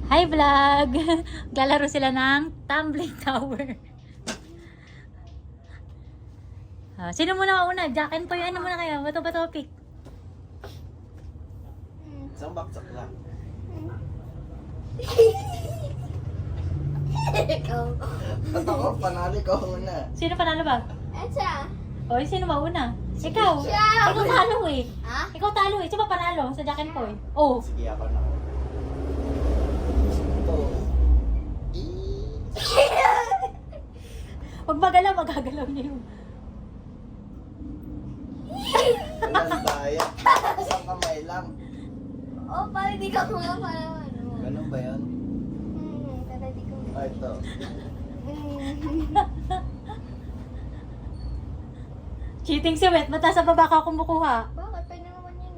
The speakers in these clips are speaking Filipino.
Hi vlog! Maglalaro sila ng tumbling tower. Sino muna mauna? Jack and Poy, ano muna kayo? Bato ba topic? Isang baksak lang. Ikaw. Ba't ako? Panalo ko muna. Sino panalo ba? Etsa. O, sino mauna? Ikaw! Siya! Ikaw talo eh! Ha? Ikaw talo eh! Sino ba panalo sa Jack and Poy? Oh! Sige, ako na. Ito. Huwag magalaw, magagalaw niyo yun. Walang daya. Isang kamay lang. Oh, parang di ka mga parang ano. Ganun ba yan? Parang di ka Ah, ito. Cheating si Wet, mata sa baba ka kumukuha. Bakit? Pwede naman yun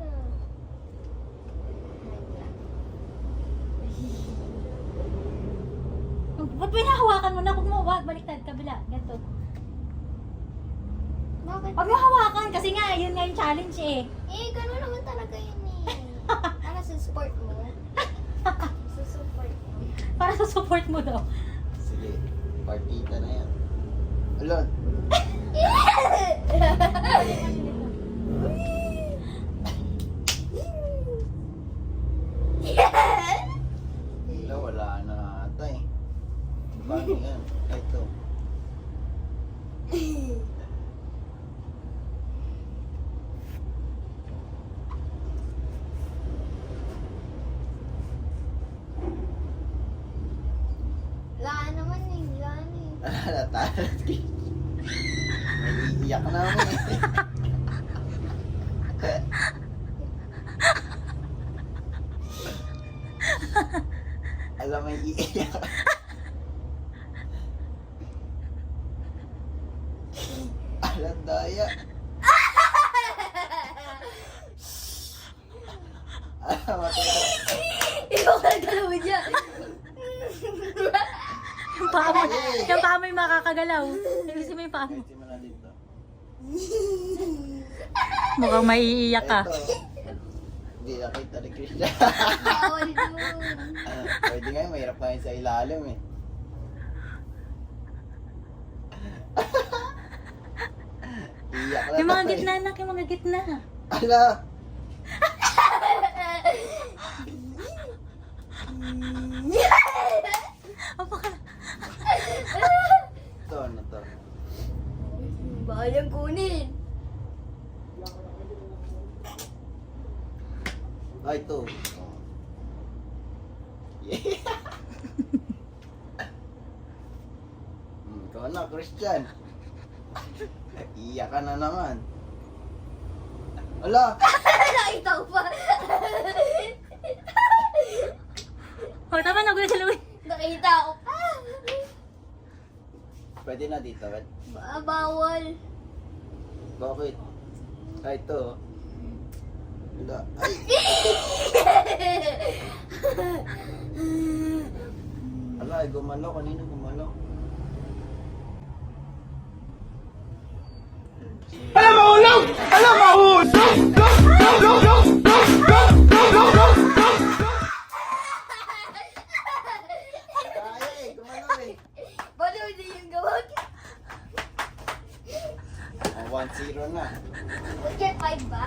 Ba't pinahawakan mo na? Kung mo, wag, baliktad, kabila, ganito. Bakit? Huwag mo hawakan kasi nga, yun nga yung challenge eh. Eh, gano'n naman talaga yun eh. Ano sa sport mo? Sa support mo. Para sa support mo daw. Sige. Partita na yan. Alon. Wala na ata eh. Paano yan? Ay, ito. Laan naman eh. Laan eh. Natalo. May iiyak na ako eh. Alam mo, iiyak. Alam, daya. Alam, matulog. Ikaw ka nagdalawa dyan. Yung paa mo yung makakagalaw. Ayusin mo yung paa mo. Ayusin mo na dito. Mukhang maiiyak ka. Ito. Hindi nakita ni Krishna. Bawal dun. Pwede nga, mahirap ngayon sa ilalim eh. Iyak na Yung mga tayo. gitna na, yung mga gitna. Ala! Ito, ano to? Bawal yung kunin. Ah, ito. Ikaw na, Christian. Iyak ka na naman. Ala! Nakita ko pa. O, tama na, Kuya Jalawin. Nakita ko pa. Pwede na dito, bet. Bawal. Bakit? Ah, ito. Ala. Ay! Ala, gumalaw. Kanina gumalaw. Alam mahulog! Alam mahulog! Kaya eh, gumalaw eh. Balo hindi yung gawag. 1-0 na. Get 5 ba?